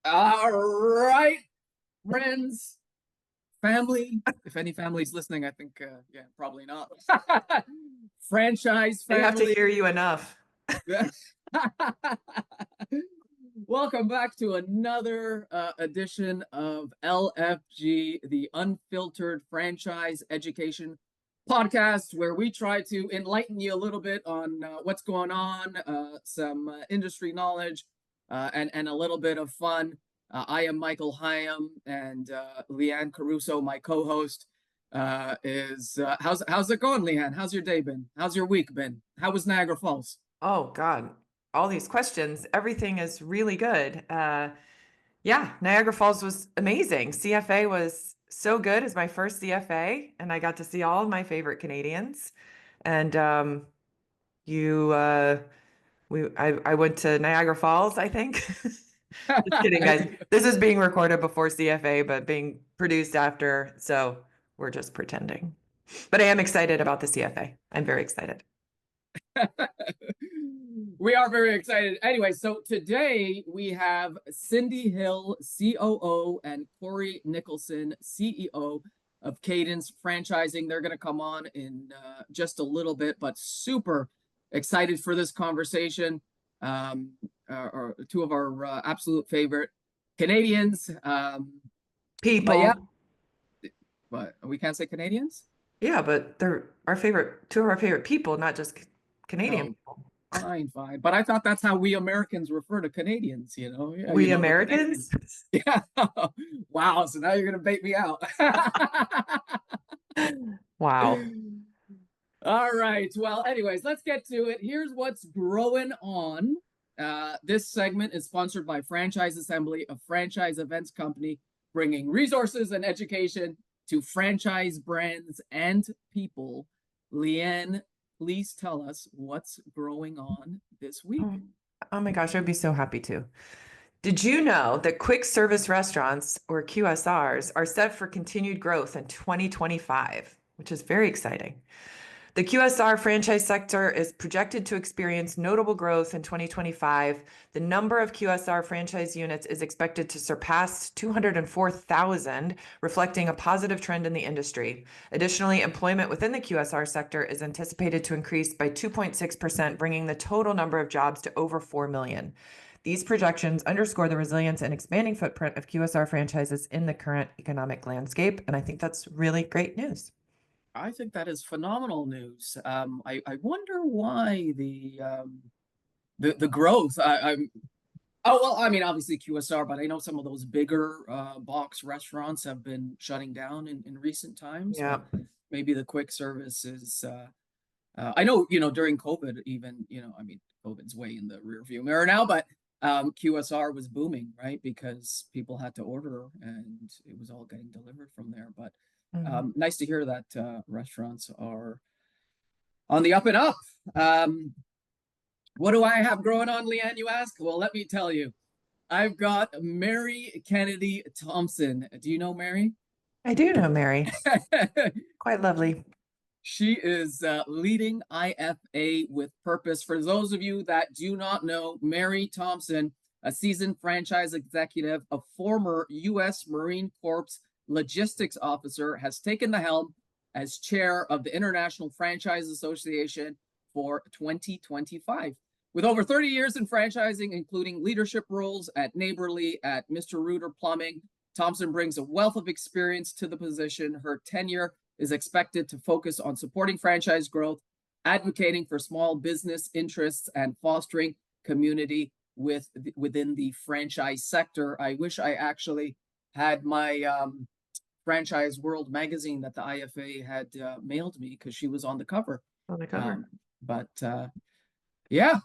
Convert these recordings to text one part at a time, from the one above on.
All right, friends, family. If any family's listening, I think, yeah, probably not. Franchise They have to family. hear you enough. Welcome back to another edition of LFG, the Unfiltered Franchise Education Podcast, where we try to enlighten you a little bit on what's going on, some industry knowledge, and a little bit of fun. I am Michael Hyam, and Leanne Caruso, my co-host, is how's it going, Leanne? How's your day been? How's your week been? How was Niagara Falls? Oh God, all these questions. Everything is really good. Yeah, Niagara Falls was amazing. CFA was so good. It's my first CFA, and I got to see all of my favorite Canadians. And I went to Niagara Falls, I think. Just kidding, guys. This is being recorded before CFA, but being produced after. So we're just pretending. But I am excited about the CFA. I'm very excited. We are very excited. Anyway, so today we have Cindy Hill, COO, and Corey Nicholson, CEO of Cadence Franchising. They're going to come on in just a little bit, but super excited for this conversation. Are two of our absolute favorite Canadians. People. But yeah, but we can't say Canadians? Yeah, but they're our favorite, two of our favorite people, not just Canadian people. Fine. But I thought that's how we Americans refer to Canadians, you know? Yeah, We Americans? Yeah. Wow. So now you're going to bait me out. Wow. All right. Well, anyways, let's get to it. Here's what's growing on. This segment is sponsored by Franchise Assembly, a franchise events company bringing resources and education to franchise brands and people. Leanne, please tell us what's growing on this week. Oh my gosh, I'd be so happy to. Did you know that quick service restaurants, or QSRs, are set for continued growth in 2025, which is very exciting? The QSR franchise sector is projected to experience notable growth in 2025. The number of QSR franchise units is expected to surpass 204,000, reflecting a positive trend in the industry. Additionally, employment within the QSR sector is anticipated to increase by 2.6%, bringing the total number of jobs to over 4 million. These projections underscore the resilience and expanding footprint of QSR franchises in the current economic landscape, and I think that's really great news. I think that is phenomenal news. I wonder why the growth. I mean, obviously QSR, but I know some of those bigger box restaurants have been shutting down in recent times. Yeah. Maybe the quick service is. I know, during COVID, even, I mean, COVID's way in the rearview mirror now, but QSR was booming, right? Because people had to order and it was all getting delivered from there. But nice to hear that restaurants are on the up and up. What do I have growing on, Leanne, you ask? Well, let me tell you. I've got Mary Kennedy Thompson. Do you know Mary? I do know Mary. Quite lovely. She is leading IFA with purpose. For those of you that do not know, Mary Thompson, a seasoned franchise executive, a former U.S. Marine Corps logistics officer, has taken the helm as chair of the International Franchise Association for 2025. With over 30 years in franchising, including leadership roles at Neighborly, at Mr. Rooter Plumbing, Thompson brings a wealth of experience to the position. Her tenure is expected to focus on supporting franchise growth, advocating for small business interests, and fostering community within the franchise sector. I wish I actually had my Franchise World magazine that the IFA had mailed me, because she was on the cover. On the cover. Yeah.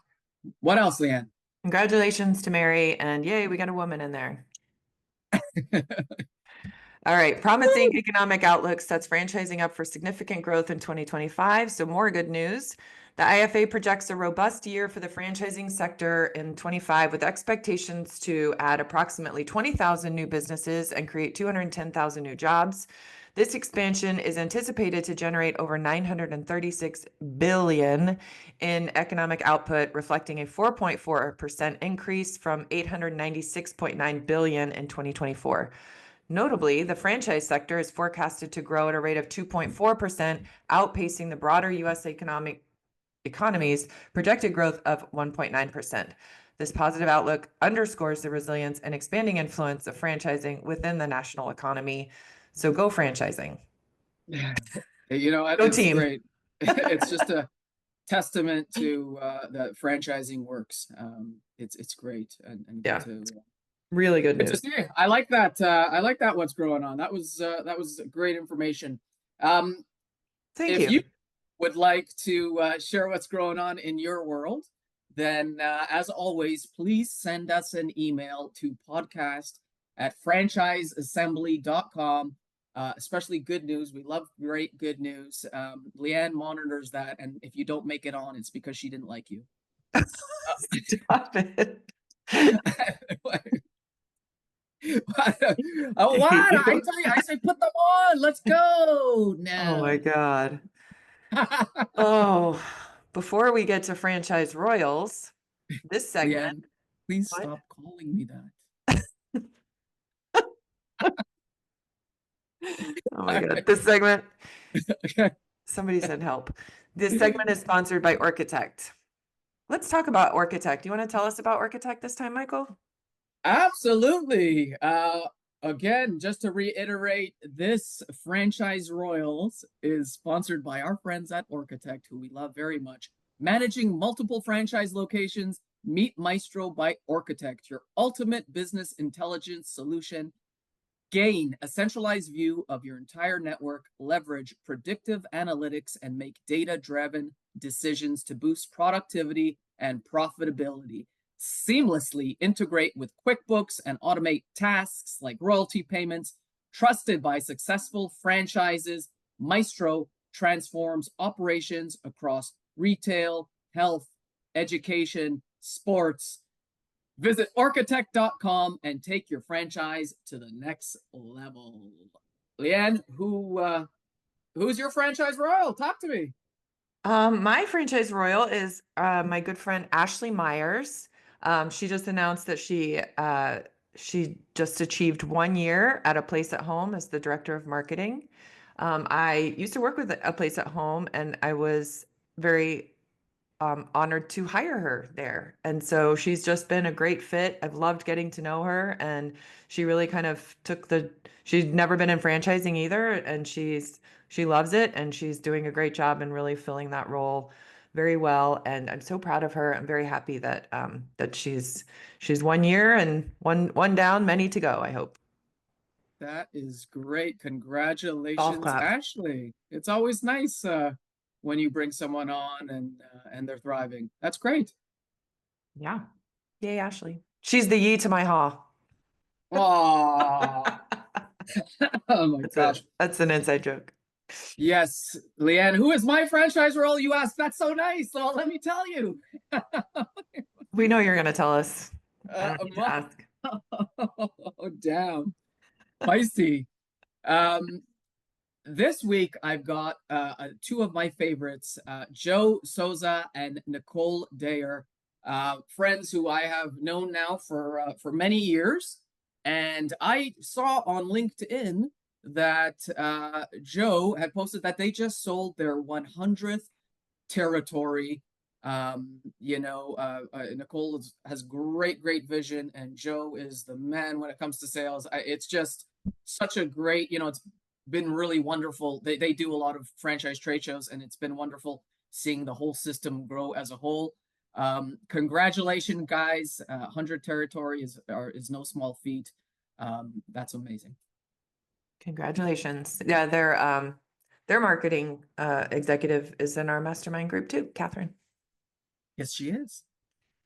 What else, Leanne? Congratulations to Mary, and yay, we got a woman in there. All right, promising economic outlook sets franchising up for significant growth in 2025. So more good news. The IFA projects a robust year for the franchising sector in 25, with expectations to add approximately 20,000 new businesses and create 210,000 new jobs. This expansion is anticipated to generate over 936 billion in economic output, reflecting a 4.4% increase from 896.9 billion in 2024. Notably, the franchise sector is forecasted to grow at a rate of 2.4%, outpacing the broader U.S. economy's projected growth of 1.9%. This positive outlook underscores the resilience and expanding influence of franchising within the national economy. So go franchising. You know what? Go It's team. great. It's just a testament to that franchising works. It's great and Yeah, really good to news. see. I like that. I like that. What's going on? That was great information. Thank If you. you would like to share what's going on in your world, then as always, please send us an email to podcast@franchiseassembly.com. Especially good news. We love great good news. Leanne monitors that, and if you don't make it on, it's because she didn't like you. Stop it. Oh, what? I tell you, I say put them on. Let's go. Oh my No. God. Oh, before we get to franchise royals, this segment. Leanne, please What? stop calling me that. Oh my God. This segment, Okay. somebody send help. This segment is sponsored by Architect. Let's talk about Architect. You want to tell us about Architect this time, Michael? Absolutely. Again, just to reiterate, this franchise royals is sponsored by our friends at Architect, who we love very much. Managing multiple franchise locations, meet Maestro by Architect, your ultimate business intelligence solution. Gain a centralized view of your entire network, leverage predictive analytics, and make data-driven decisions to boost productivity and profitability. Seamlessly integrate with QuickBooks and automate tasks like royalty payments. Trusted by successful franchises, Maestro transforms operations across retail, health, education, sports. Visit architect.com and take your franchise to the next level. Leanne, who's your franchise royal? Talk to me. My franchise royal is my good friend Ashley Myers. She just announced that she just achieved 1 year at a place at home as the director of marketing. I used to work with a place at home, and I was very honored to hire her there. And so she's just been a great fit. I've loved getting to know her, and she really kind of she's never been in franchising either, and she loves it, and she's doing a great job and really filling that role very well. And I'm so proud of her. I'm very happy that that she's 1 year and one down, many to go, I hope. That is great. Golf Congratulations, clap. Ashley. It's always nice when you bring someone on and they're thriving. That's great. Yeah. Yay, Ashley. She's the ye to my haw. Oh, oh my gosh. That's an inside joke. Yes, Leanne, who is my franchise role? You asked. That's so nice. So let me tell you. We know you're going to tell us. I Uh, don't need to my, ask. oh, damn. Feisty. Um, this week I've got two of my favorites, Joe Souza and Nicole Dayer, friends who I have known now for many years. And I saw on LinkedIn that Joe had posted that they just sold their 100th territory. Nicole has great vision, and Joe is the man when it comes to sales. It's just such a great, it's been really wonderful. They do a lot of franchise trade shows, and it's been wonderful seeing the whole system grow as a whole. Congratulations, guys! 100 territory is no small feat. That's amazing. Congratulations. Yeah, their marketing executive is in our mastermind group too, Catherine. Yes, she is.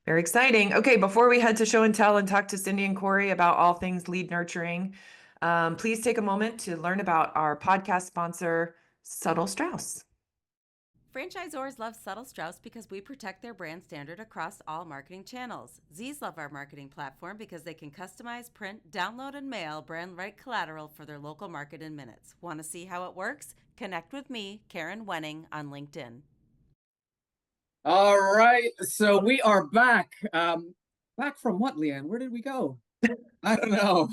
Very exciting. Okay, before we head to show and tell and talk to Cindy and Corey about all things lead nurturing, please take a moment to learn about our podcast sponsor, Subtle Strauss. Franchisors love Subtle Strauss because we protect their brand standard across all marketing channels. Z's love our marketing platform because they can customize, print, download, and mail brand right collateral for their local market in minutes. Want to see how it works? Connect with me, Karen Wenning, on LinkedIn. All right, so we are back. Back from what, Leanne? Where did we go? I don't know.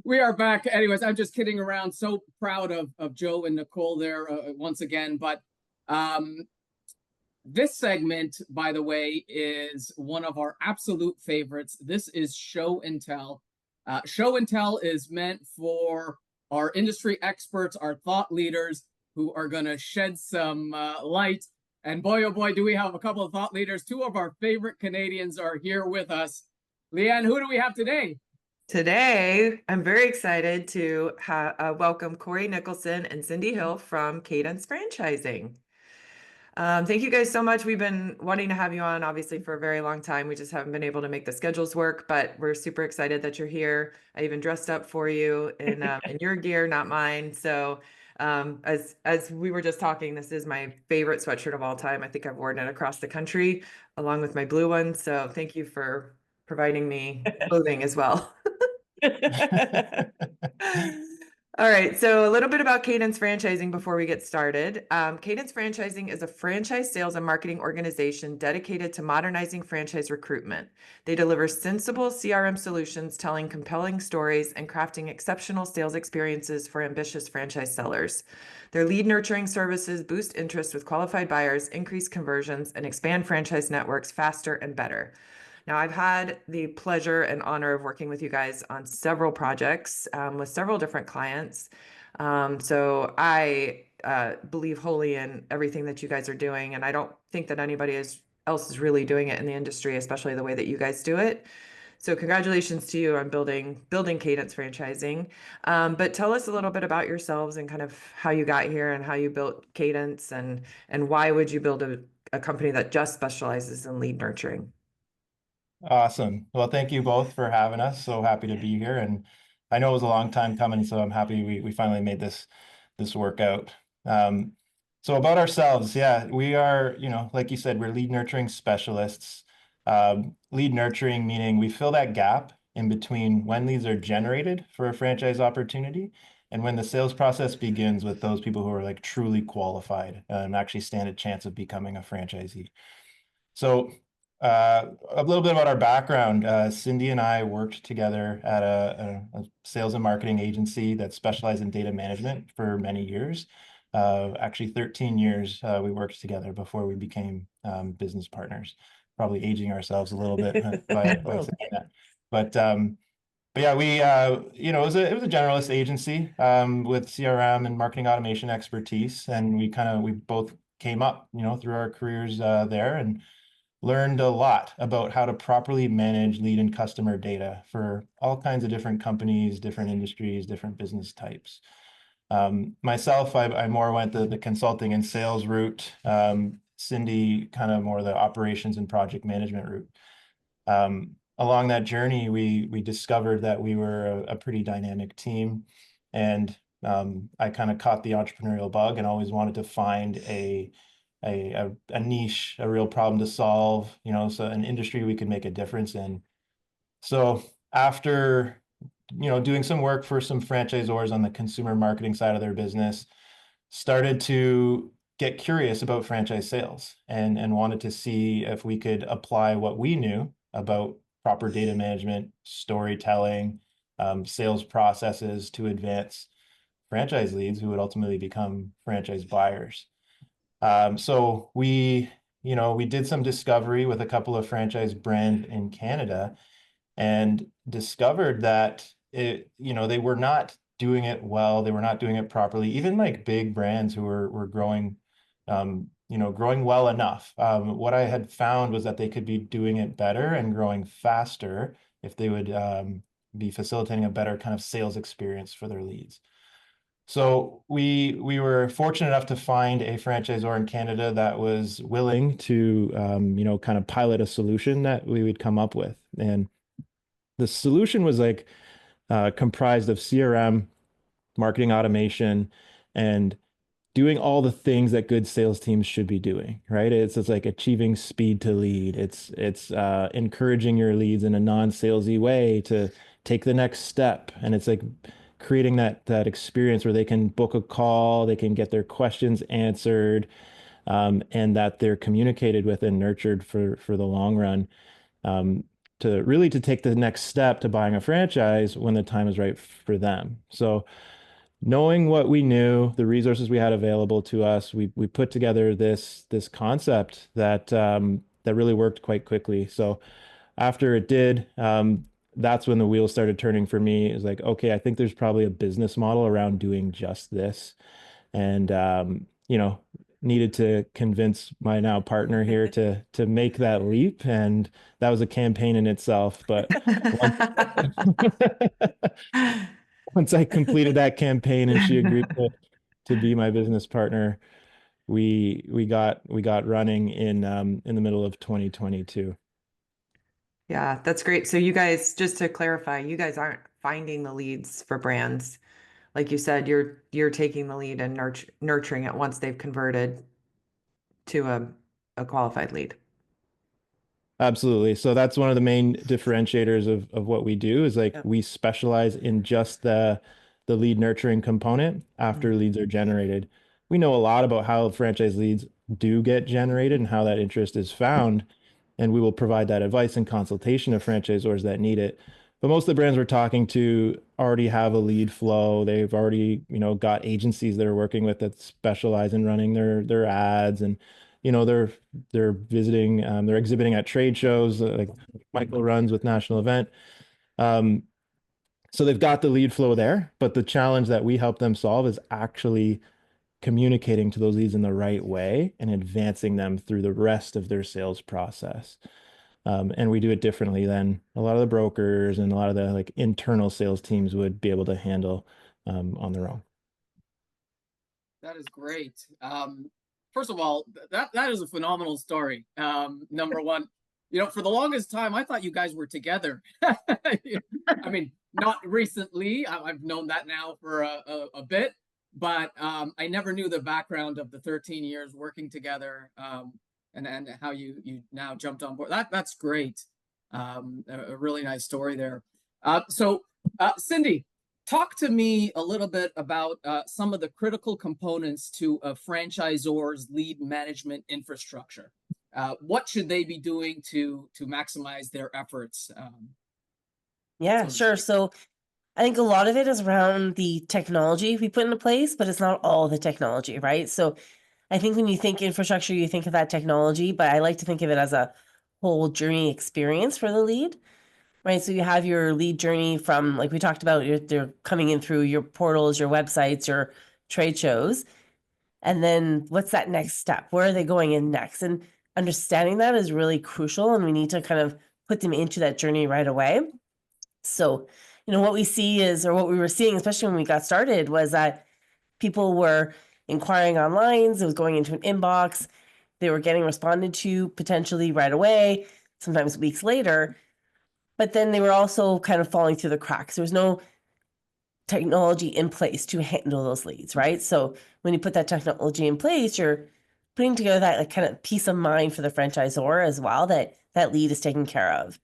We are back. Anyways, I'm just kidding around. So proud of Joe and Nicole there once again. But um, this segment, by the way, is one of our absolute favorites. This is Show and Tell. Show and Tell is meant for our industry experts, our thought leaders who are going to shed some light. And boy, oh boy, do we have a couple of thought leaders. Two of our favorite Canadians are here with us. Leanne, who do we have today? Today, I'm very excited to welcome Corey Nicholson and Cindy Hill from Cadence Franchising. Thank you guys so much. We've been wanting to have you on, obviously, for a very long time. We just haven't been able to make the schedules work, but we're super excited that you're here. I even dressed up for you in your gear, not mine. So as we were just talking, this is my favorite sweatshirt of all time. I think I've worn it across the country along with my blue one. So thank you for providing me clothing as well. All right, so a little bit about Cadence Franchising before we get started. Cadence Franchising is a franchise sales and marketing organization dedicated to modernizing franchise recruitment. They deliver sensible CRM solutions, telling compelling stories and crafting exceptional sales experiences for ambitious franchise sellers. Their lead nurturing services boost interest with qualified buyers, increase conversions, and expand franchise networks faster and better. Now, I've had the pleasure and honor of working with you guys on several projects with several different clients. So I believe wholly in everything that you guys are doing. And I don't think that anybody else is really doing it in the industry, especially the way that you guys do it. So congratulations to you on building Cadence Franchising. But tell us a little bit about yourselves and kind of how you got here and how you built Cadence and why would you build a company that just specializes in lead nurturing? Awesome. Well, thank you both for having us. So happy to be here. And I know it was a long time coming, so I'm happy we finally made this work out. So about ourselves, yeah, we are, like you said, we're lead nurturing specialists. Lead nurturing meaning we fill that gap in between when leads are generated for a franchise opportunity and when the sales process begins with those people who are like truly qualified and actually stand a chance of becoming a franchisee. So a little bit about our background. Cindy and I worked together at a sales and marketing agency that specialized in data management for many years. Actually, 13 years we worked together before we became business partners. Probably aging ourselves a little bit by saying that. But yeah, we it was a generalist agency with CRM and marketing automation expertise, and we both came up through our careers there and learned a lot about how to properly manage lead and customer data for all kinds of different companies, different industries, different business types. Myself, I more went the consulting and sales route. Cindy kind of more the operations and project management route. Along that journey, we discovered that we were a pretty dynamic team, and I kind of caught the entrepreneurial bug and always wanted to find a niche, a real problem to solve, so an industry we could make a difference in. So after, doing some work for some franchisors on the consumer marketing side of their business, started to get curious about franchise sales and wanted to see if we could apply what we knew about proper data management, storytelling, sales processes to advance franchise leads who would ultimately become franchise buyers. So we did some discovery with a couple of franchise brands in Canada and discovered that they were not doing it well. They were not doing it properly. Even like big brands who were growing, growing well enough. What I had found was that they could be doing it better and growing faster if they would be facilitating a better kind of sales experience for their leads. So we were fortunate enough to find a franchisor in Canada that was willing to, kind of pilot a solution that we would come up with. And the solution was like comprised of CRM, marketing automation, and doing all the things that good sales teams should be doing, right? It's like achieving speed to lead. It's encouraging your leads in a non-salesy way to take the next step. And it's like creating that experience where they can book a call, they can get their questions answered, and that they're communicated with and nurtured for the long run. To take the next step to buying a franchise when the time is right for them. So knowing what we knew, the resources we had available to us, we put together this concept that that really worked quite quickly. So after it did, that's when the wheels started turning for me. It was like, okay, I think there's probably a business model around doing just this, and needed to convince my now partner here to make that leap, and that was a campaign in itself. But once, once I completed that campaign and she agreed to be my business partner, we got running in the middle of 2022. Yeah, that's great. So you guys, just to clarify, you guys aren't finding the leads for brands. Like you said, you're taking the lead and nurturing it once they've converted to a qualified lead. Absolutely. So that's one of the main differentiators of what we do is like Yep. we specialize in just the lead nurturing component after leads are generated. We know a lot about how franchise leads do get generated and how that interest is found, and we will provide that advice and consultation to franchisors that need it. But most of the brands we're talking to already have a lead flow. They've already, got agencies they're working with that specialize in running their ads, and they're visiting, they're exhibiting at trade shows like Michael runs with National Event. So they've got the lead flow there, but the challenge that we help them solve is actually communicating to those leads in the right way and advancing them through the rest of their sales process. And we do it differently than a lot of the brokers and a lot of the like internal sales teams would be able to handle on their own. That is great. First of all, that is a phenomenal story. Number one, for the longest time, I thought you guys were together. I mean, not recently. I've known that now for a bit, but I never knew the background of the 13 years working together, and how you now jumped on board. That's great. A really nice story there. So, Cindy, talk to me a little bit about some of the critical components to a franchisor's lead management infrastructure. What should they be doing to maximize their efforts? Yeah, sure. So I think a lot of it is around the technology we put into place, but it's not all the technology, right? So I think when you think infrastructure, you think of that technology, but I like to think of it as a whole journey experience for the lead, right? So you have your lead journey from, like we talked about, they're coming in through your portals, your websites, your trade shows. And then what's that next step? Where are they going in next? And understanding that is really crucial. And we need to kind of put them into that journey right away. So, what we see is, or what we were seeing, especially when we got started, was that people were inquiring online. It was going into an inbox. They were getting responded to potentially right away, sometimes weeks later. But then they were also kind of falling through the cracks. There was no technology in place to handle those leads, right? So when you put that technology in place, you're putting together that like kind of peace of mind for the franchisor as well, that that lead is taken care of.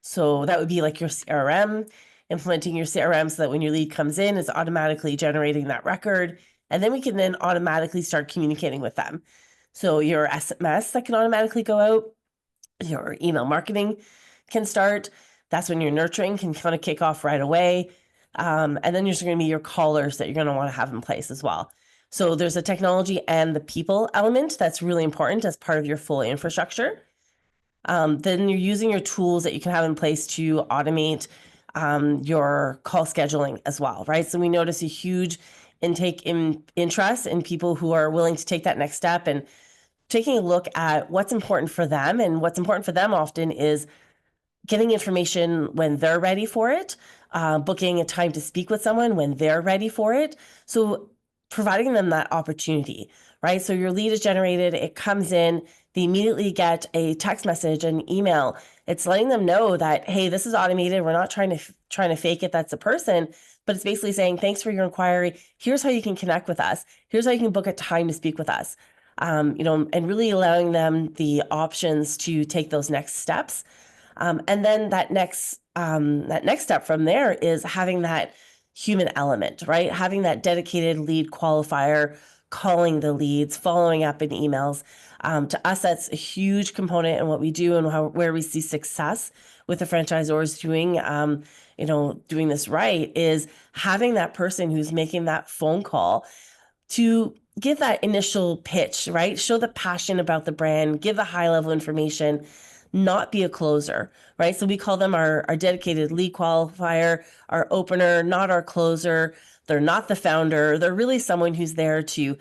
So that would be like your CRM, implementing your CRM so that when your lead comes in, it's automatically generating that record. And then we can then automatically start communicating with them. So your SMS that can automatically go out, your email marketing can start. That's when your nurturing can kind of kick off right away. And then there's going to be your callers that you're going to want to have in place as well. So there's a technology and the people element that's really important as part of your full infrastructure. Then you're using your tools that you can have in place to automate your call scheduling as well, right? So we notice a huge intake in interest in people who are willing to take that next step and taking a look at what's important for them. And what's important for them often is getting information when they're ready for it, booking a time to speak with someone when they're ready for it. So providing them that opportunity, right? So your lead is generated, it comes in, they immediately get a text message, an email. It's letting them know that, hey, this is automated. We're not trying to fake it. That's a person. but it's basically saying, thanks for your inquiry. Here's how you can connect with us. Here's how you can book a time to speak with us. And really allowing them the options to take those next steps. And then that next step from there is having that human element, right? Having that dedicated lead qualifier, calling the leads, following up in emails. To us, that's a huge component in what we do and where we see success with the franchisors doing this right, is having that person who's making that phone call to give that initial pitch, right? Show the passion about the brand, give the high level information, not be a closer, right? So we call them our dedicated lead qualifier, our opener, not our closer. They're not the founder. They're really someone who's there to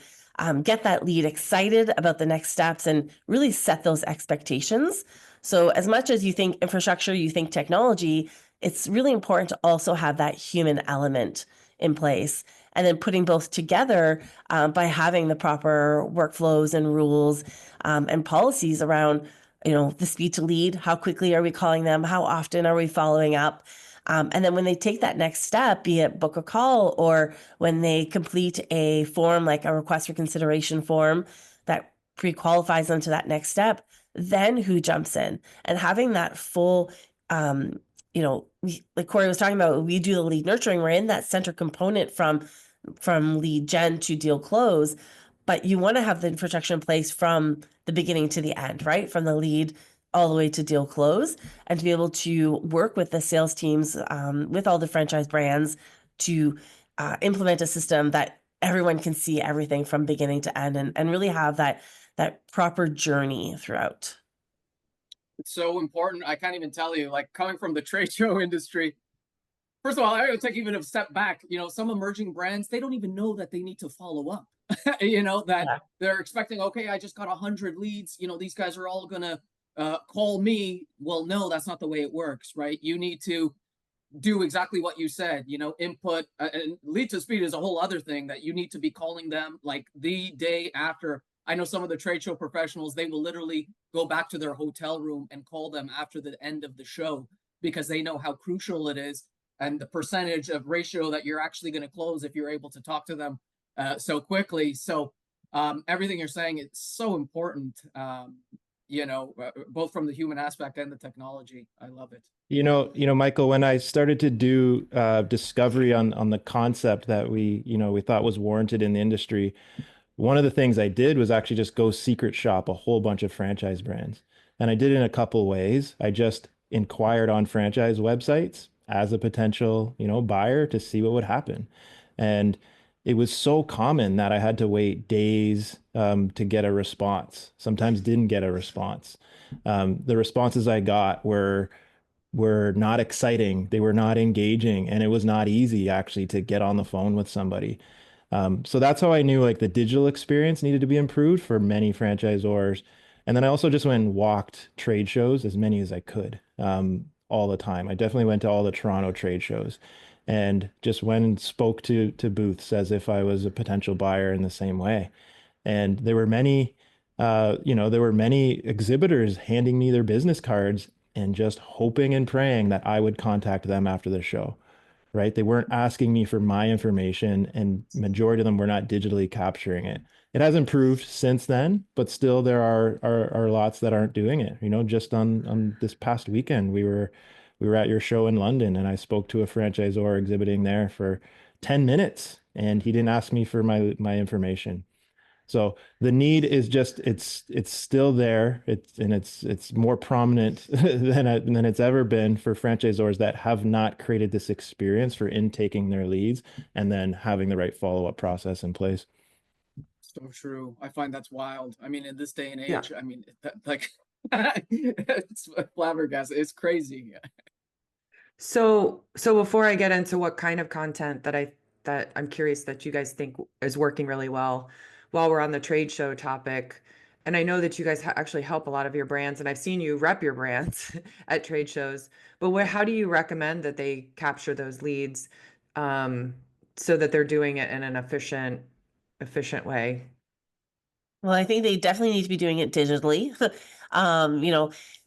get that lead excited about the next steps and really set those expectations. So as much as you think infrastructure, you think technology, it's really important to also have that human element in place. And then putting both together by having the proper workflows and rules and policies around, the speed to lead, how quickly are we calling them, how often are we following up? And then when they take that next step, be it book a call or when they complete a form like a request for consideration form that pre-qualifies them to that next step, then who jumps in? And having that full, like Corey was talking about, we do the lead nurturing. We're in that center component from lead gen to deal close, but you want to have the infrastructure in place from the beginning to the end, right? From the lead all the way to deal close, and to be able to work with the sales teams, with all the franchise brands to implement a system that everyone can see everything from beginning to end and really have that proper journey throughout. It's so important. I can't even tell you, like coming from the trade show industry. First of all, I would take even a step back. Some emerging brands, they don't even know that they need to follow up. That they're expecting, okay, I just got 100 leads. These guys are all gonna call me. Well, no, that's not the way it works, right? You need to do exactly what you said. Input and lead to speed is a whole other thing that you need to be calling them like the day after. I know some of the trade show professionals, they will literally go back to their hotel room and call them after the end of the show because they know how crucial it is and the percentage of ratio that you're actually going to close if you're able to talk to them so quickly. So everything you're saying is so important, both from the human aspect and the technology. I love it. Michael, when I started to do discovery on the concept that we thought was warranted in the industry, one of the things I did was actually just go secret shop a whole bunch of franchise brands. And I did it in a couple ways. I just inquired on franchise websites as a potential, buyer to see what would happen. And it was so common that I had to wait days to get a response. Sometimes didn't get a response. The responses I got were not exciting. They were not engaging, and it was not easy actually to get on the phone with somebody. So that's how I knew like the digital experience needed to be improved for many franchisors. And then I also just went and walked trade shows, as many as I could, all the time. I definitely went to all the Toronto trade shows and just went and spoke to booths as if I was a potential buyer in the same way. And there were many, exhibitors handing me their business cards and just hoping and praying that I would contact them after the show. Right? They weren't asking me for my information, and majority of them were not digitally capturing it. It has improved since then, but still there are lots that aren't doing it. Just on this past weekend, we were at your show in London, and I spoke to a franchisor exhibiting there for 10 minutes, and he didn't ask me for my information. So the need is just it's still there. It's more prominent than it's ever been for franchisors that have not created this experience for intaking their leads and then having the right follow-up process in place. So true. I find that's wild. I mean, in this day and age, Yeah. I mean, it's flabbergasted. It's crazy. So before I get into what kind of content that I'm curious that you guys think is working really well, while we're on the trade show topic, and I know that you guys actually help a lot of your brands, and I've seen you rep your brands at trade shows. But how do you recommend that they capture those leads, so that they're doing it in an efficient way? Well, I think they definitely need to be doing it digitally.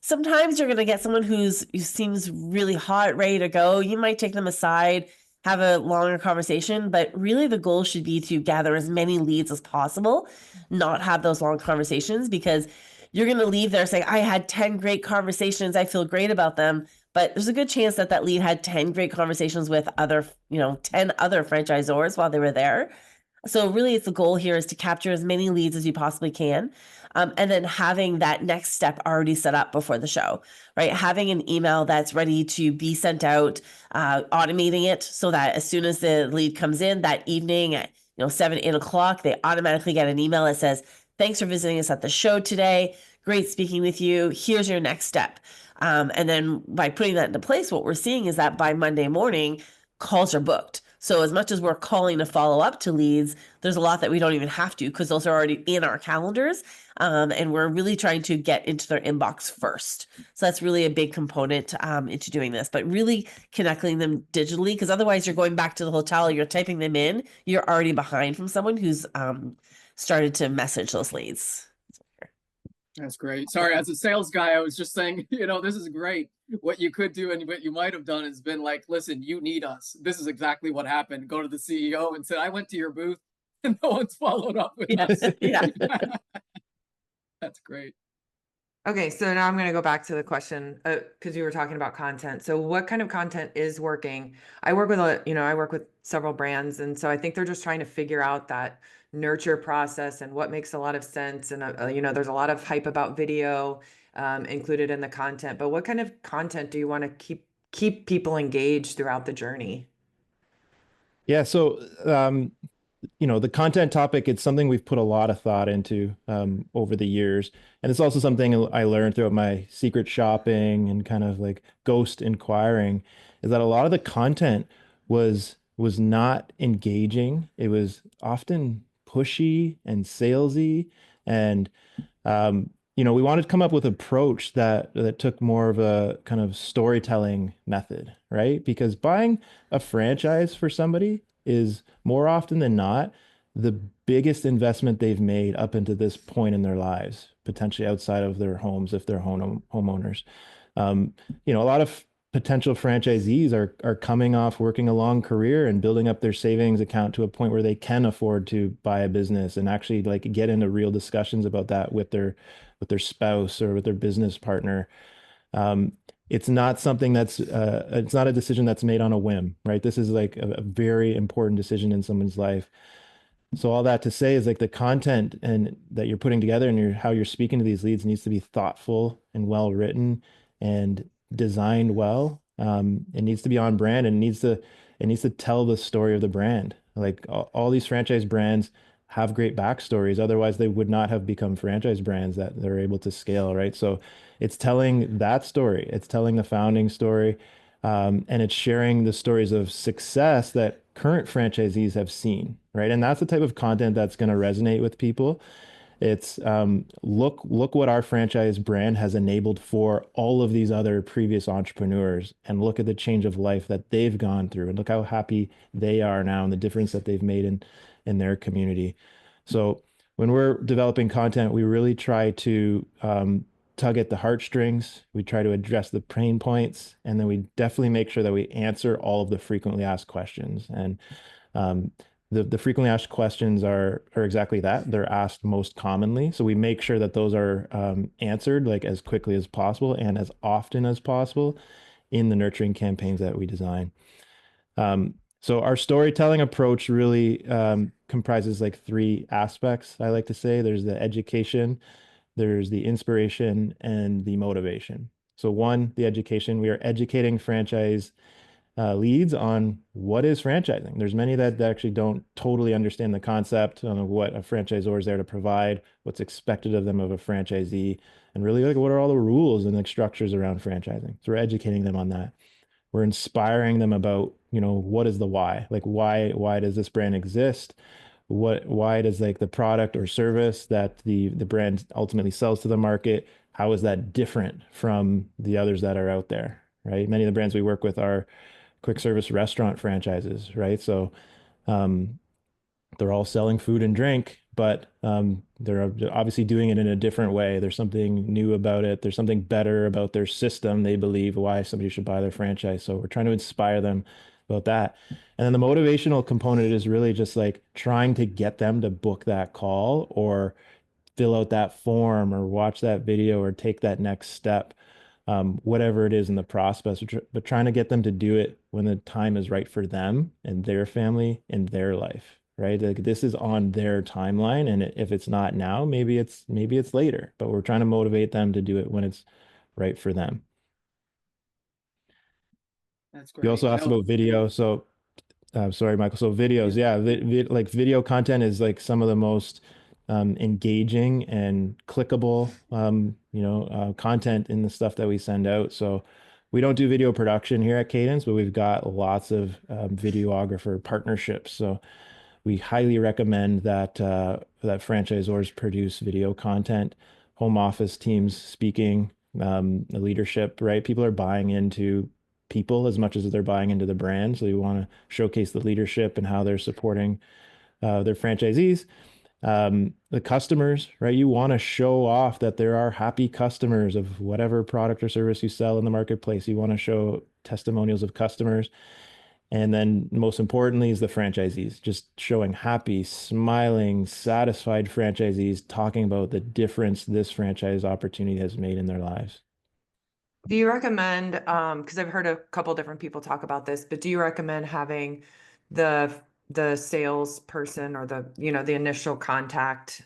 Sometimes you're going to get someone who seems really hot, ready to go. You might take them aside have a longer conversation, but really the goal should be to gather as many leads as possible, not have those long conversations, because you're going to leave there saying, I had 10 great conversations. I feel great about them. But there's a good chance that that lead had 10 great conversations with 10 other franchisors while they were there. So really it's the goal here is to capture as many leads as you possibly can. And then having that next step already set up before the show, right? Having an email that's ready to be sent out, automating it so that as soon as the lead comes in that evening at 7, 8 o'clock, they automatically get an email that says, thanks for visiting us at the show today. Great speaking with you. Here's your next step. And then by putting that into place, what we're seeing is that by Monday morning, calls are booked. So as much as we're calling to follow up to leads, there's a lot that we don't even have to because those are already in our calendars. And we're really trying to get into their inbox first. So that's really a big component into doing this, but really connecting them digitally, because otherwise you're going back to the hotel, you're typing them in, you're already behind from someone who's started to message those leads. That's great. Sorry, as a sales guy, I was just saying, this is great. What you could do and what you might have done has been like, listen, you need us. This is exactly what happened. Go to the CEO and say, I went to your booth and no one's followed up with us. Yeah. That's great. Okay, so now I'm going to go back to the question because you were talking about content. So what kind of content is working? I work with several brands, and so I think they're just trying to figure out that nurture process and what makes a lot of sense. And there's a lot of hype about video included in the content. But what kind of content do you want to keep people engaged throughout the journey? Yeah, so the content topic, it's something we've put a lot of thought into over the years. And it's also something I learned throughout my secret shopping and kind of like ghost inquiring, is that a lot of the content was not engaging. It was often pushy and salesy. And we wanted to come up with an approach that took more of a kind of storytelling method, right? Because buying a franchise for somebody is more often than not the biggest investment they've made up into this point in their lives, potentially outside of their homes if they're homeowners. A lot of potential franchisees are coming off working a long career and building up their savings account to a point where they can afford to buy a business and actually like get into real discussions about that with their spouse or with their business partner. It's not something it's not a decision that's made on a whim, right? This is like a very important decision in someone's life. So all that to say is like the content and that you're putting together and how you're speaking to these leads needs to be thoughtful and well written and designed well. It needs to be on brand and it needs to tell the story of the brand. Like all these franchise brands have great backstories. Otherwise, they would not have become franchise brands that they're able to scale, right? So it's telling that story. It's telling the founding story, and it's sharing the stories of success that current franchisees have seen, right? And that's the type of content that's going to resonate with people. It's look what our franchise brand has enabled for all of these other previous entrepreneurs, and look at the change of life that they've gone through, and look how happy they are now and the difference that they've made in their community. So when we're developing content, we really try to tug at the heartstrings. We try to address the pain points, and then we definitely make sure that we answer all of the frequently asked questions. And the frequently asked questions are exactly that. They're asked most commonly. So we make sure that those are answered like as quickly as possible and as often as possible in the nurturing campaigns that we design. So our storytelling approach really comprises like 3 aspects, I like to say. There's the education, there's the inspiration, and the motivation. So 1, the education. We are educating franchise leads on what is franchising. There's many that actually don't totally understand the concept of what a franchisor is there to provide, what's expected of them of a franchisee, and really like what are all the rules and the structures around franchising. So we're educating them on that. We're inspiring them about, what is the why? Like why does this brand exist? Why does like the product or service that the brand ultimately sells to the market, how is that different from the others that are out there, right? Many of the brands we work with are quick service restaurant franchises, right? So they're all selling food and drink, but they're obviously doing it in a different way. There's something new about it. There's something better about their system, they believe, why somebody should buy their franchise. So we're trying to inspire them about that. And then the motivational component is really just like trying to get them to book that call or fill out that form or watch that video or take that next step, whatever it is in the process, but trying to get them to do it when the time is right for them and their family and their life, right? Like this is on their timeline, and if it's not now, maybe it's later, but we're trying to motivate them to do it when it's right for them. That's You great. also You asked know, about video. So sorry, Michael. So videos, yeah, like video content is like some of the most engaging and clickable, content in the stuff that we send out. So we don't do video production here at Cadence, but we've got lots of videographer partnerships. So we highly recommend that franchisors produce video content, home office teams speaking, the leadership, right? People are buying into people as much as they're buying into the brand. So you want to showcase the leadership and how they're supporting their franchisees. The customers, right? You want to show off that there are happy customers of whatever product or service you sell in the marketplace. You want to show testimonials of customers. And then most importantly is the franchisees, just showing happy, smiling, satisfied franchisees talking about the difference this franchise opportunity has made in their lives. Do you recommend, because I've heard a couple different people talk about this, but do you recommend having the salesperson or the initial contact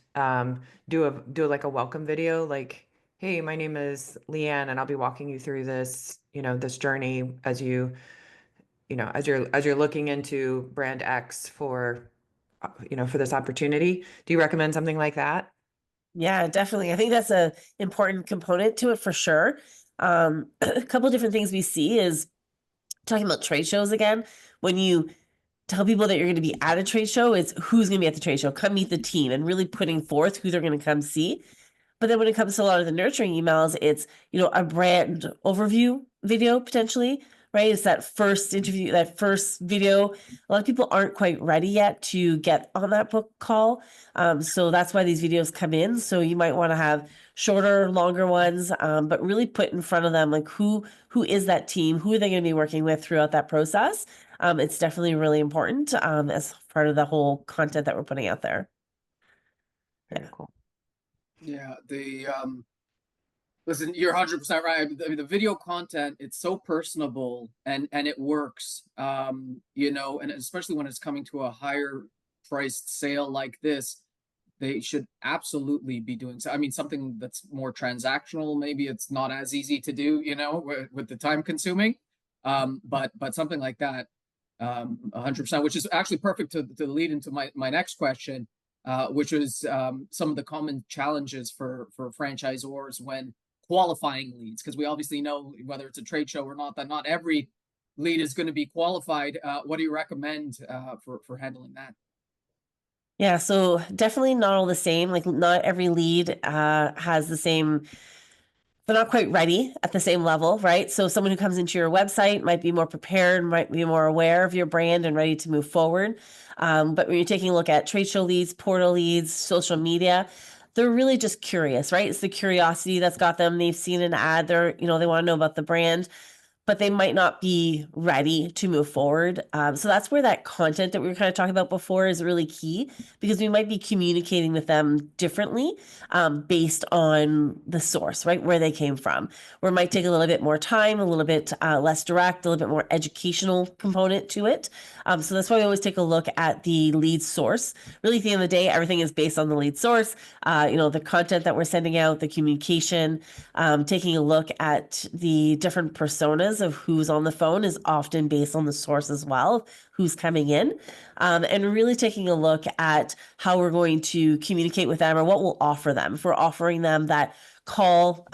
do like a welcome video, like, hey, my name is Leanne and I'll be walking you through this, this journey as you're looking into brand X for for this opportunity. Do you recommend something like that? Yeah, definitely. I think that's a important component to it for sure. A couple different things we see is talking about trade shows again. When you tell people that you're going to be at a trade show, it's who's going to be at the trade show. Come meet the team and really putting forth who they're going to come see. But then when it comes to a lot of the nurturing emails, it's, a brand overview video potentially, right? It's that first interview, that first video. A lot of people aren't quite ready yet to get on that book call. So that's why these videos come in. So you might want to have shorter, longer ones, but really put in front of them, like who is that team? Who are they going to be working with throughout that process? It's definitely really important as part of the whole content that we're putting out there. Very cool. yeah, listen, you're 100% right. The video content, it's so personable and it works. And especially when it's coming to a higher priced sale like this, they should absolutely be doing so. I mean, something that's more transactional, maybe it's not as easy to do, with the time consuming. But something like that, 100%, which is actually perfect to lead into my next question, which was some of the common challenges for franchisors when qualifying leads, because we obviously know whether it's a trade show or not, that not every lead is going to be qualified. What do you recommend for handling that? Yeah, so definitely not all the same. Like not every lead has the same, they're not quite ready at the same level, right? So someone who comes into your website might be more prepared, might be more aware of your brand and ready to move forward. But when you're taking a look at trade show leads, portal leads, social media, they're really just curious, right? It's the curiosity that's got them. They've seen an ad, they want to know about the brand, but they might not be ready to move forward. So that's where that content that we were kind of talking about before is really key, because we might be communicating with them differently based on the source, right? Where they came from. Or it might take a little bit more time, a little bit less direct, a little bit more educational component to it. So that's why we always take a look at the lead source. Really, at the end of the day, everything is based on the lead source. The content that we're sending out, the communication, taking a look at the different personas of who's on the phone is often based on the source as well, who's coming in, and really taking a look at how we're going to communicate with them or what we'll offer them. If we're offering them that call,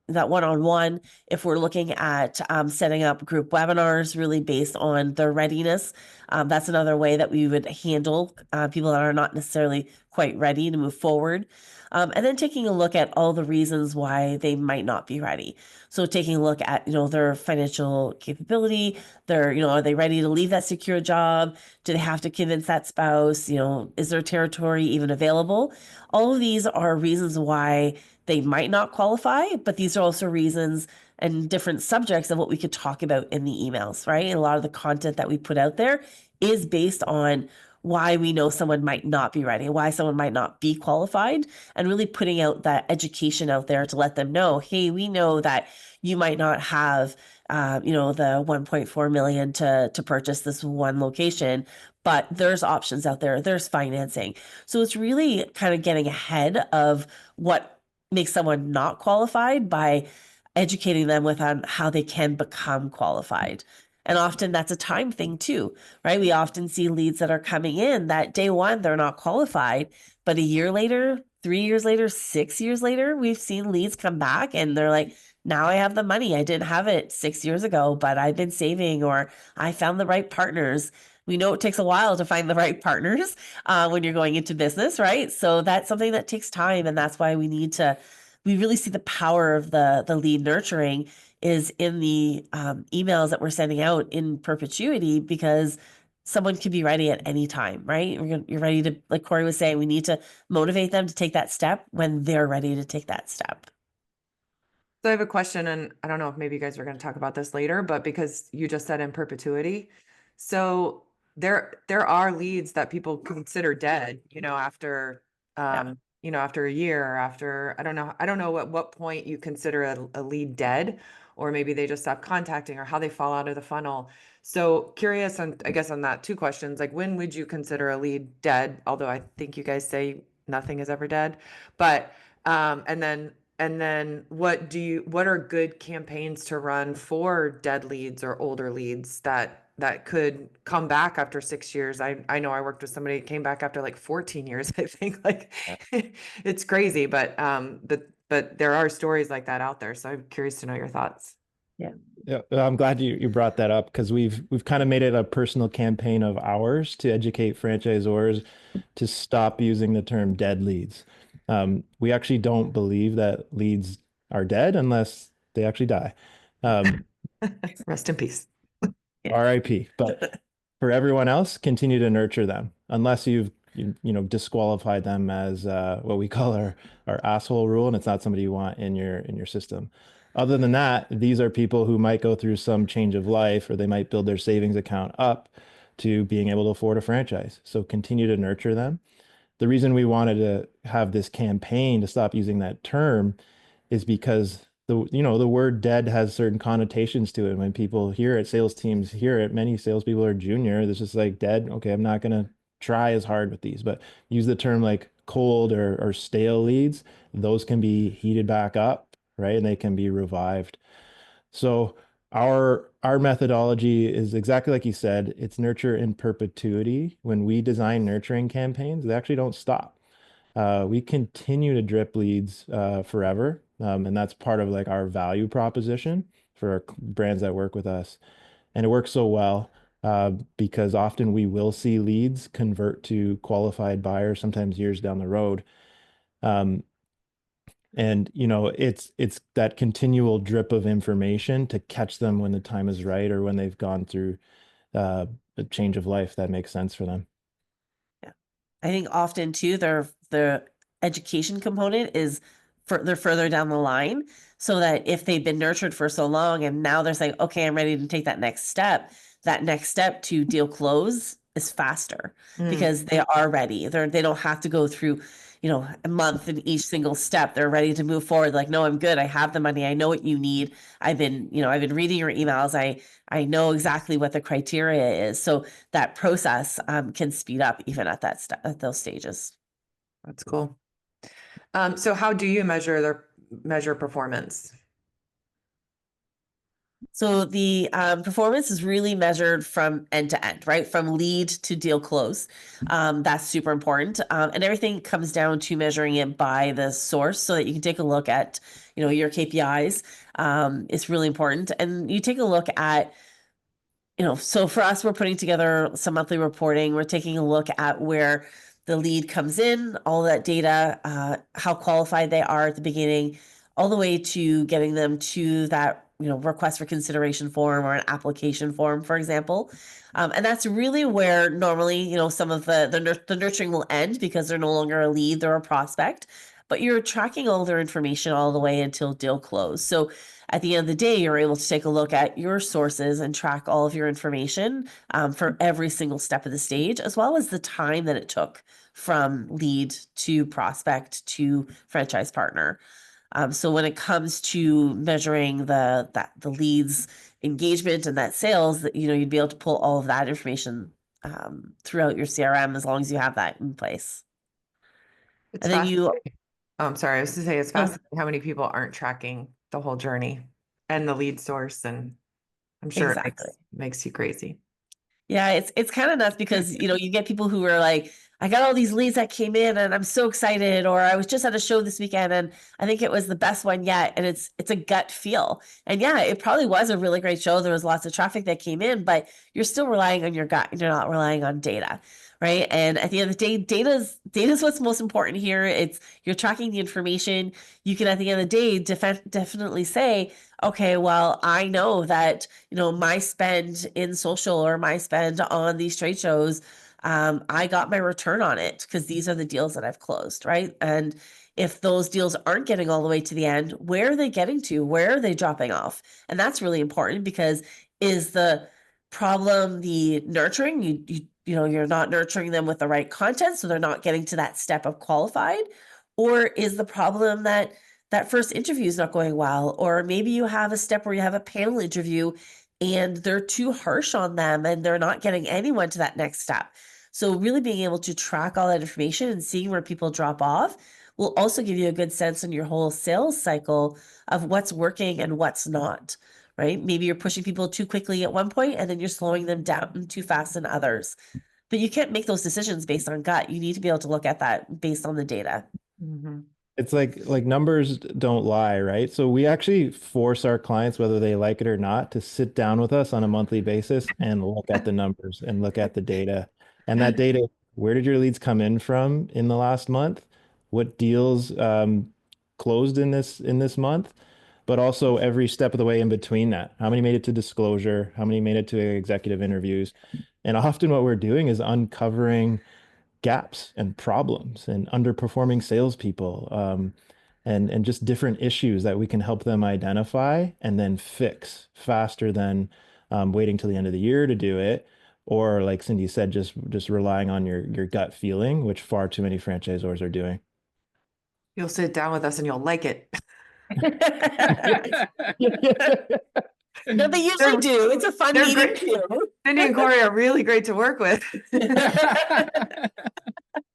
that one-on-one, if we're looking at setting up group webinars really based on their readiness, that's another way that we would handle people that are not necessarily quite ready to move forward. And then taking a look at all the reasons why they might not be ready. So taking a look at, their financial capability, are they ready to leave that secure job? Do they have to convince that spouse? Is their territory even available? All of these are reasons why they might not qualify, but these are also reasons and different subjects of what we could talk about in the emails, right? And a lot of the content that we put out there is based on why we know someone might not be ready, why someone might not be qualified, and really putting out that education out there to let them know, hey, we know that you might not have, the 1.4 million to purchase this one location, but there's options out there. There's financing. So it's really kind of getting ahead of what makes someone not qualified by educating them with on how they can become qualified. And often that's a time thing too, right? We often see leads that are coming in that day one, they're not qualified, but a year later, 3 years later, 6 years later, we've seen leads come back and they're like, now I have the money. I didn't have it 6 years ago, but I've been saving, or I found the right partners. We know it takes a while to find the right partners when you're going into business, right? So that's something that takes time. And that's why we really see the power of the lead nurturing is in the emails that we're sending out in perpetuity, because someone can be ready at any time, right? You're ready to, like Corey was saying, we need to motivate them to take that step when they're ready to take that step. So I have a question, and I don't know if maybe you guys are going to talk about this later, but because you just said in perpetuity, so there are leads that people consider dead, after after a year, or after, I don't know at what point you consider a lead dead, or maybe they just stop contacting, or how they fall out of the funnel. So curious, on I guess on that, two questions, like when would you consider a lead dead? Although I think you guys say nothing is ever dead, but and then what are good campaigns to run for dead leads or older leads that could come back after 6 years? I know I worked with somebody that came back after like 14 years, I think. Like it's crazy, but there are stories like that out there. So I'm curious to know your thoughts. Yeah. Yeah, I'm glad you brought that up, because we've kind of made it a personal campaign of ours to educate franchisors to stop using the term dead leads. We actually don't believe that leads are dead unless they actually die. Rest in peace. RIP. But for everyone else, continue to nurture them unless you've disqualified them as what we call our asshole rule, and it's not somebody you want in your system. Other than that, these are people who might go through some change of life, or they might build their savings account up to being able to afford a franchise. So continue to nurture them. The reason we wanted to have this campaign to stop using that term is because the word dead has certain connotations to it. When people hear it, sales teams hear it, many salespeople are junior. It's just like dead. Okay, I'm not gonna try as hard with these, but use the term like cold or stale leads. Those can be heated back up, right? And they can be revived. So our methodology is exactly like you said. It's nurture in perpetuity. When we design nurturing campaigns, they actually don't stop. We continue to drip leads forever. And that's part of like our value proposition for our brands that work with us. And it works so well because often we will see leads convert to qualified buyers, sometimes years down the road. And it's that continual drip of information to catch them when the time is right, or when they've gone through a change of life that makes sense for them. Yeah. I think often too, the education component is they're further down the line, so that if they've been nurtured for so long and now they're saying, okay, I'm ready to take that next step to deal close is faster because they are ready. They don't have to go through, a month in each single step. They're ready to move forward. Like, no, I'm good. I have the money. I know what you need. I've been reading your emails. I know exactly what the criteria is. So that process can speed up even at at those stages. That's cool. So how do you measure performance? So the performance is really measured from end to end, right? From lead to deal close. That's super important. And everything comes down to measuring it by the source so that you can take a look at, your KPIs. It's really important. And you take a look at, so for us, we're putting together some monthly reporting. We're taking a look at where the lead comes in, all that data, how qualified they are at the beginning, all the way to getting them to that, request for consideration form or an application form, for example. And that's really where normally, some of the nurturing will end because they're no longer a lead, they're a prospect. but you're tracking all their information all the way until deal close. So at the end of the day, you're able to take a look at your sources and track all of your information for every single step of the stage, as well as the time that it took from lead to prospect to franchise partner. So when it comes to measuring the leads engagement and that sales, that you'd be able to pull all of that information throughout your CRM as long as you have that in place. It's And then fascinating. Oh, I'm sorry. I was to say it's Oh. fascinating how many people aren't tracking the whole journey and the lead source, and I'm sure Exactly. it makes you crazy. Yeah, it's kind of nuts because you get people who are like, I got all these leads that came in and I'm so excited, or I was just at a show this weekend and I think it was the best one yet, and it's a gut feel. And yeah, it probably was a really great show. There was lots of traffic that came in, but you're still relying on your gut. You're not relying on data, right? And at the end of the day, data's what's most important here. It's you're tracking the information. You can at the end of the day definitely say, okay, well, I know that, my spend in social or my spend on these trade shows, I got my return on it because these are the deals that I've closed, right? And if those deals aren't getting all the way to the end, where are they getting to? Where are they dropping off? And that's really important because is the problem the nurturing? You're not nurturing them with the right content, so they're not getting to that step of qualified, or is the problem that first interview is not going well, or maybe you have a step where you have a panel interview and they're too harsh on them and they're not getting anyone to that next step. So really being able to track all that information and seeing where people drop off will also give you a good sense in your whole sales cycle of what's working and what's not, right? Maybe you're pushing people too quickly at one point and then you're slowing them down too fast in others. But you can't make those decisions based on gut. You need to be able to look at that based on the data. Mm-hmm. It's like numbers don't lie, right? So we actually force our clients, whether they like it or not, to sit down with us on a monthly basis and look at the numbers and look at the data. And that data, where did your leads come in from in the last month? What deals closed in this month? But also every step of the way in between that. How many made it to disclosure? How many made it to executive interviews? And often what we're doing is uncovering gaps and problems and underperforming salespeople, and just different issues that we can help them identify and then fix faster than waiting till the end of the year to do it, or like Cindy said, just relying on your gut feeling, which far too many franchisors are doing. You'll sit down with us and you'll like it. No, they usually do. It's a fun they're meeting great. too. Cindy and Corey are really great to work with.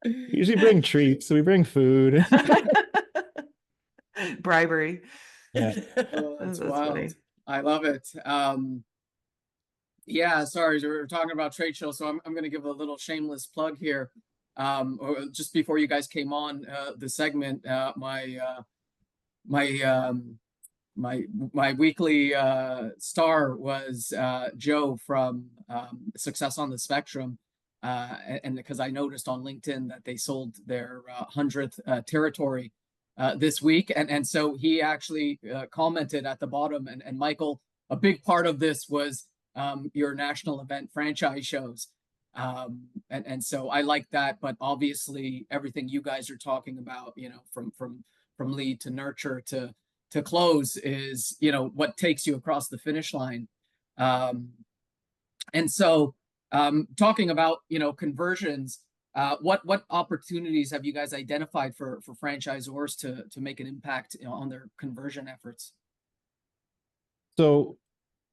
Usually bring treats, so we bring food. Bribery. Yeah. Oh, that's That's wild. funny. I love it. Yeah, sorry, we were talking about trade shows, so I'm going to give a little shameless plug here. Just before you guys came on the segment, my weekly star was Joe from Success on the Spectrum, and because I noticed on LinkedIn that they sold their 100th territory this week, and so he actually commented at the bottom, and Michael, a big part of this was your national event franchise shows. And so I like that, but obviously everything you guys are talking about, from lead to nurture to close is, what takes you across the finish line. And so talking about, conversions, what opportunities have you guys identified for franchisors to make an impact on their conversion efforts? So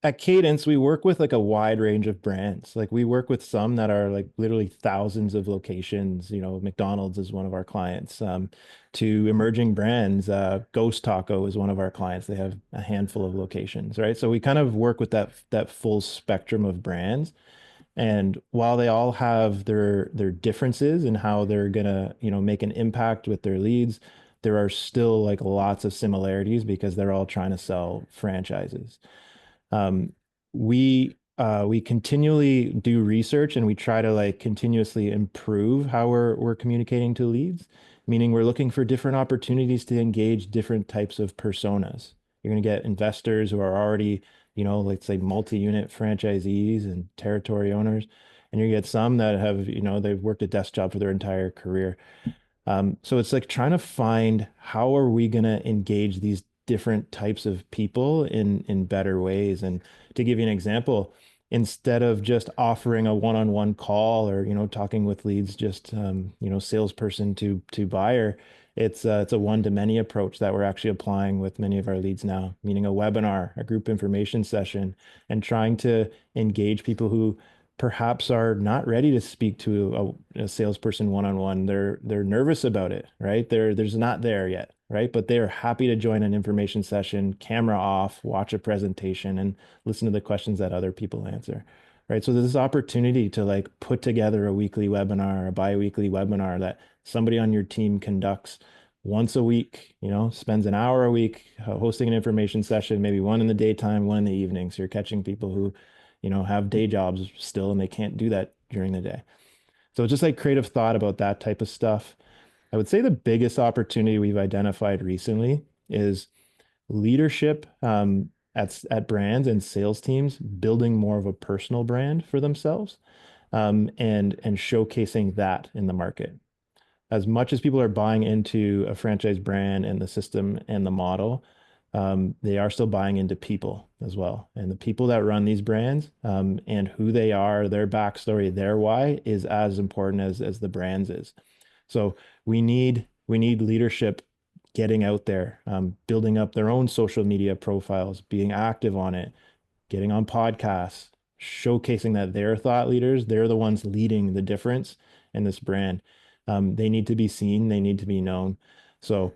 at Cadence, we work with like a wide range of brands. Like we work with some that are like literally thousands of locations. McDonald's is one of our clients, to emerging brands. Ghost Taco is one of our clients. They have a handful of locations, right? So we kind of work with that full spectrum of brands. And while they all have their differences in how they're gonna, make an impact with their leads, there are still like lots of similarities because they're all trying to sell franchises. Um, we continually do research and we try to like continuously improve how we're communicating to leads, meaning we're looking for different opportunities to engage different types of personas. You're going to get investors who are already, let's say multi-unit franchisees and territory owners, and you get some that have, they've worked a desk job for their entire career. So it's like trying to find how are we going to engage these different types of people in better ways. And to give you an example, instead of just offering a one-on-one call or, talking with leads, just, salesperson to buyer, it's a one-to-many approach that we're actually applying with many of our leads now, meaning a webinar, a group information session, and trying to engage people who perhaps are not ready to speak to a salesperson one-on-one. They're nervous about it, right? There's not there yet, right? But they are happy to join an information session, camera off, watch a presentation, and listen to the questions that other people answer, right? So there's this opportunity to like put together a weekly webinar, a bi-weekly webinar that somebody on your team conducts once a week, spends an hour a week hosting an information session, maybe one in the daytime, one in the evening. So you're catching people who have day jobs still and they can't do that during the day. So just like creative thought about that type of stuff. I would say the biggest opportunity we've identified recently is leadership at brands and sales teams building more of a personal brand for themselves, and showcasing that in the market. As much as people are buying into a franchise brand and the system and the model, they are still buying into people as well. And the people that run these brands, and who they are, their backstory, their why is as important as the brands is. So we need leadership getting out there, building up their own social media profiles, being active on it, getting on podcasts, showcasing that they're thought leaders, they're the ones leading the difference in this brand. They need to be seen, they need to be known. So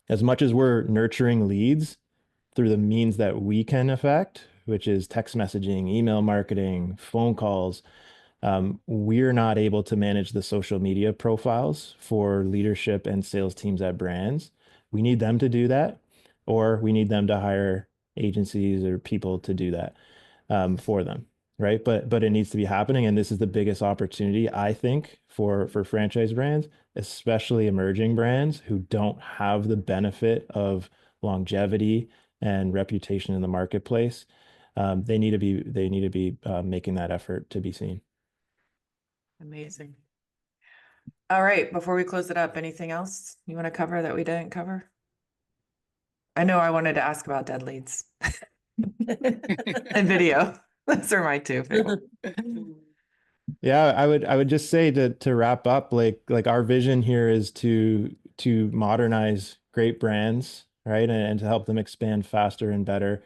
as much as we're nurturing leads through the means that we can affect, which is text messaging, email marketing, phone calls, we're not able to manage the social media profiles for leadership and sales teams at brands. We need them to do that, or we need them to hire agencies or people to do that for them, right? But it needs to be happening, and this is the biggest opportunity, I think, for franchise brands, especially emerging brands who don't have the benefit of longevity and reputation in the marketplace. They need to be making that effort to be seen. Amazing. All right, before we close it up, anything else you want to cover that we didn't cover? I know I wanted to ask about dead leads and video. Those are my two favorite. Yeah, I would just say to wrap up, like our vision here is to modernize great brands, right? And to help them expand faster and better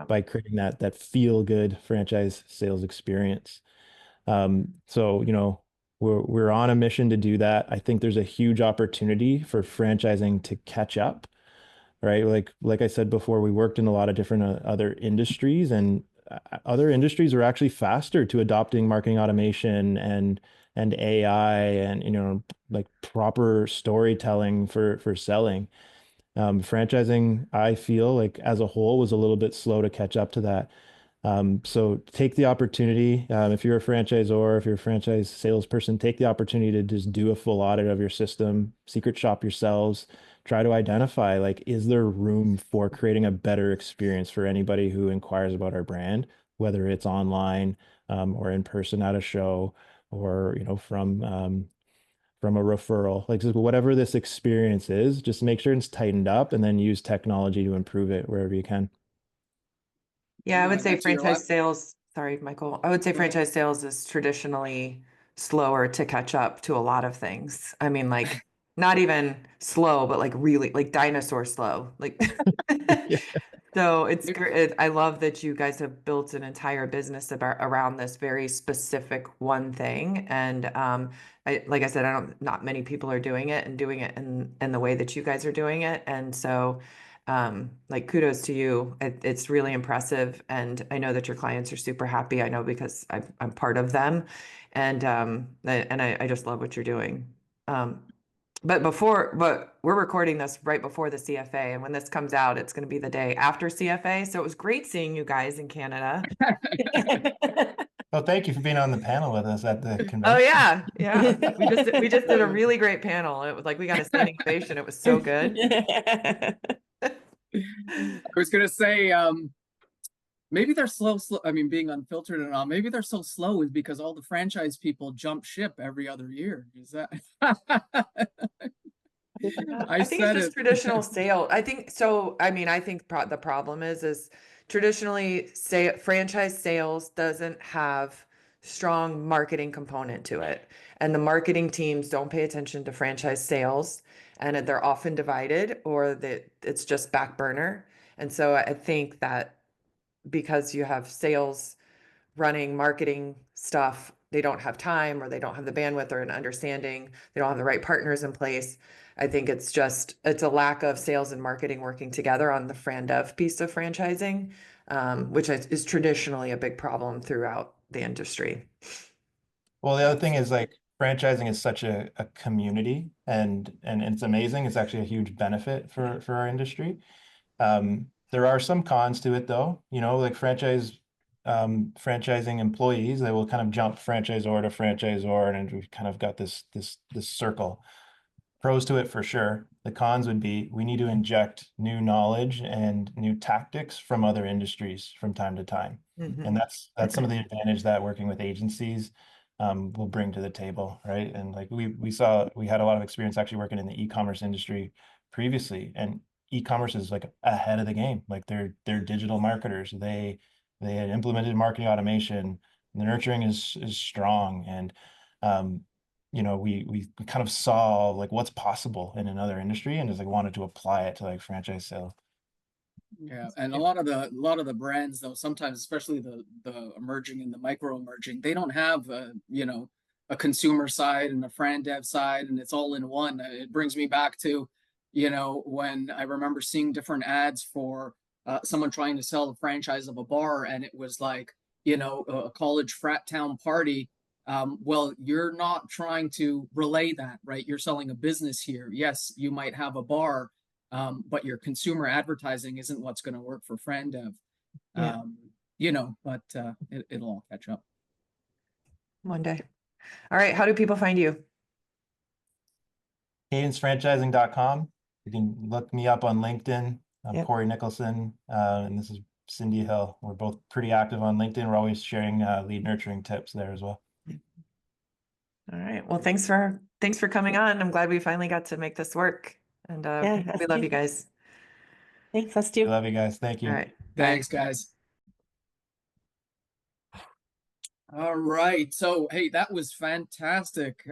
by creating that feel good franchise sales experience. So, we're on a mission to do that. I think there's a huge opportunity for franchising to catch up, right? Like I said before, we worked in a lot of different other industries, and other industries are actually faster to adopting marketing automation and AI and like proper storytelling for selling. Franchising, I feel like as a whole was a little bit slow to catch up to that. So take the opportunity. If you're a franchisor, if you're a franchise salesperson, take the opportunity to just do a full audit of your system, secret shop yourselves, try to identify, like, is there room for creating a better experience for anybody who inquires about our brand, whether it's online, or in person at a show, or, from a referral, like, just whatever this experience is, just make sure it's tightened up and then use technology to improve it wherever you can. Yeah, I would say That's your franchise last- sales, sorry, Michael. I would say Go ahead. franchise sales is traditionally slower to catch up to a lot of things. I mean, like not even slow, but like really like dinosaur slow. Like so it's great. I love that you guys have built an entire business around this very specific one thing. And like I said, not many people are doing it and doing it in the way that you guys are doing it. And so like kudos to you. It's really impressive. And I know that your clients are super happy. I know because I'm part of them. And I just love what you're doing. But we're recording this right before the CFA. And when this comes out, it's going to be the day after CFA. So it was great seeing you guys in Canada. Well, thank you for being on the panel with us at the convention. Oh yeah. Yeah. We just did a really great panel. It was like, we got a standing ovation. It was so good. I was gonna say, maybe they're slow. I mean, being unfiltered and all, maybe they're so slow is because all the franchise people jump ship every other year. Is that? I I think it's said just it. traditional sale. I think so. I mean, I think the problem is traditionally say franchise sales doesn't have strong marketing component to it. And the marketing teams don't pay attention to franchise sales, and they're often divided, or that it's just back burner. And so I think that because you have sales running marketing stuff, they don't have time, or they don't have the bandwidth or an understanding, they don't have the right partners in place. I think it's a lack of sales and marketing working together on the FranDev piece of franchising, which is traditionally a big problem throughout the industry. Well, the other thing is like franchising is such a community, and it's amazing. It's actually a huge benefit for our industry. There are some cons to it though, you know, like franchising employees, they will kind of jump franchisor to franchisor, and we've kind of got this circle. Pros to it for sure. The cons would be we need to inject new knowledge and new tactics from other industries from time to time. And that's some of the advantage that working with agencies will bring to the table, right? And like we had a lot of experience actually working in the e-commerce industry previously, and e-commerce is like ahead of the game. Like they're digital marketers. They had implemented marketing automation. The nurturing is strong, and you know, we kind of saw like what's possible in another industry, and just like wanted to apply it to like franchise sales. Yeah, and a lot of the brands though, sometimes especially the emerging and the micro emerging, they don't have a consumer side and a fran dev side, and it's all in one. It brings me back to, when I remember seeing different ads for someone trying to sell a franchise of a bar, and it was like, a college frat town party. Well, you're not trying to relay that, right? You're selling a business here. Yes, you might have a bar, but your consumer advertising isn't what's going to work for FranDev. Yeah. But it'll all catch up. One day. All right. How do people find you? CadenceFranchising.com. You can look me up on LinkedIn. I'm Yep. Corey Nicholson, and this is Cindy Hill. We're both pretty active on LinkedIn. We're always sharing lead nurturing tips there as well. All right. Well, thanks for coming on. I'm glad we finally got to make this work. And Yeah, we love you guys. Thanks, us I too. love you guys. Thank you. All right. Thanks, Bye. guys. All right. So, hey, that was fantastic.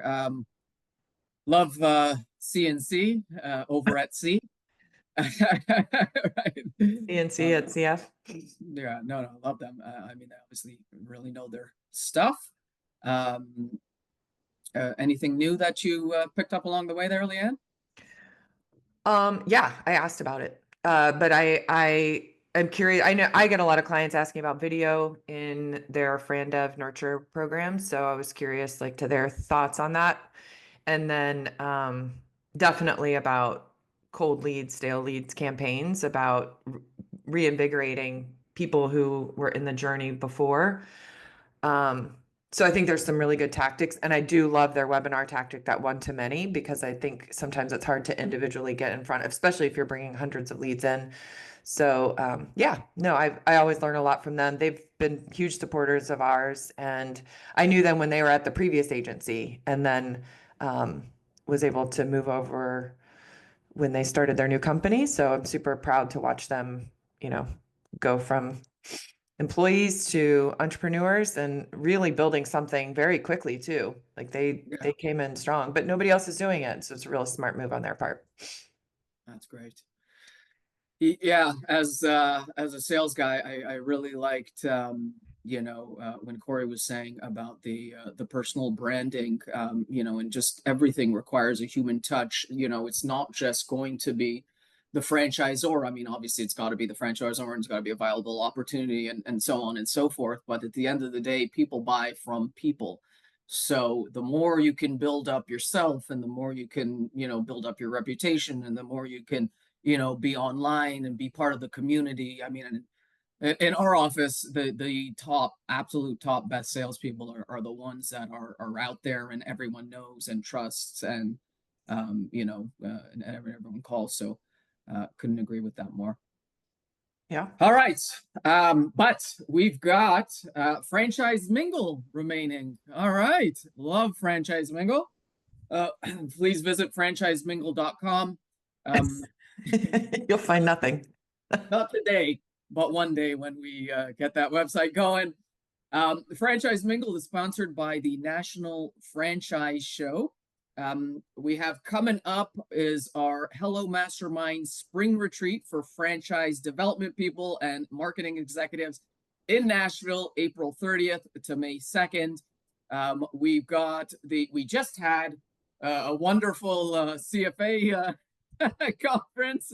Love CNC over at C. Right. CNC at CF. Yeah, no, love them. I mean, they obviously really know their stuff. Anything new that you picked up along the way there, Leanne? Yeah, I asked about it. But I am curious. I know I get a lot of clients asking about video in their FranDev nurture program. So I was curious like to their thoughts on that. And then definitely about cold leads, stale leads campaigns, about reinvigorating people who were in the journey before. So I think there's some really good tactics, and I do love their webinar tactic, that one-to-many, because I think sometimes it's hard to individually get in front, especially if you're bringing hundreds of leads in. So yeah, no, I always learn a lot from them. They've been huge supporters of ours, and I knew them when they were at the previous agency, and then was able to move over when they started their new company. So I'm super proud to watch them, go from employees to entrepreneurs, and really building something very quickly too. Like they came in strong, but nobody else is doing it. So it's a real smart move on their part. That's great. Yeah, as a sales guy, I really liked when Corey was saying about the personal branding, and just everything requires a human touch. It's not just going to be the franchisor. I mean, obviously it's got to be the franchisor, and it's got to be a viable opportunity, and so on and so forth. But at the end of the day, people buy from people. So the more you can build up yourself, and the more you can, build up your reputation, and the more you can, be online and be part of the community. I mean, in our office, the absolute top best salespeople are the ones that are out there and everyone knows and trusts, and and everyone calls. So couldn't agree with that more. Yeah. All right. But we've got Franchise Mingle remaining. All right. Love Franchise Mingle. Please visit franchisemingle.com. You'll find nothing. Not today, but one day when we get that website going. The Franchise Mingle is sponsored by the National Franchise Show. We have coming up is our Hello Mastermind Spring Retreat for franchise development people and marketing executives in Nashville, April 30th to May 2nd. We just had a wonderful CFA conference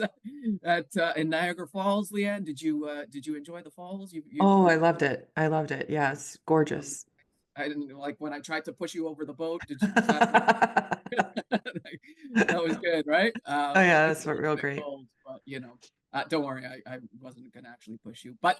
in Niagara Falls. Leanne, did you enjoy the falls? Oh, I loved it. I loved it. Yeah, it's gorgeous. I didn't like when I tried to push you over the boat. Was that was good, right? Oh yeah, It's that's a little real bit great. cold, but don't worry, I wasn't gonna actually push you. But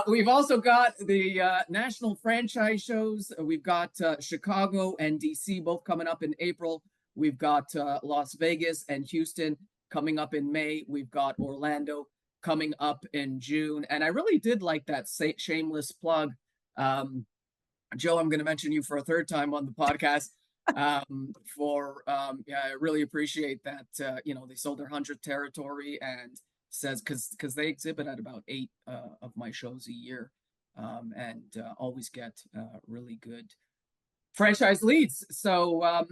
we've also got the national franchise shows. We've got Chicago and DC both coming up in April. We've got Las Vegas and Houston coming up in May. We've got Orlando coming up in June. And I really did like that shameless plug. Joe, I'm going to mention you for a third time on the podcast. I really appreciate that. They sold their 100th territory and says because they exhibit at about 8 of my shows a year, and always get really good franchise leads. So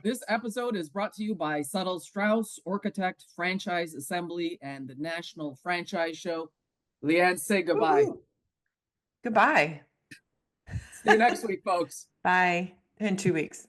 this episode is brought to you by Suttles Strauss, Architect, Franchise Assembly, and the National Franchise Show. Leanne, say goodbye. Woo-hoo. Goodbye. See you next week, folks. Bye. In 2 weeks.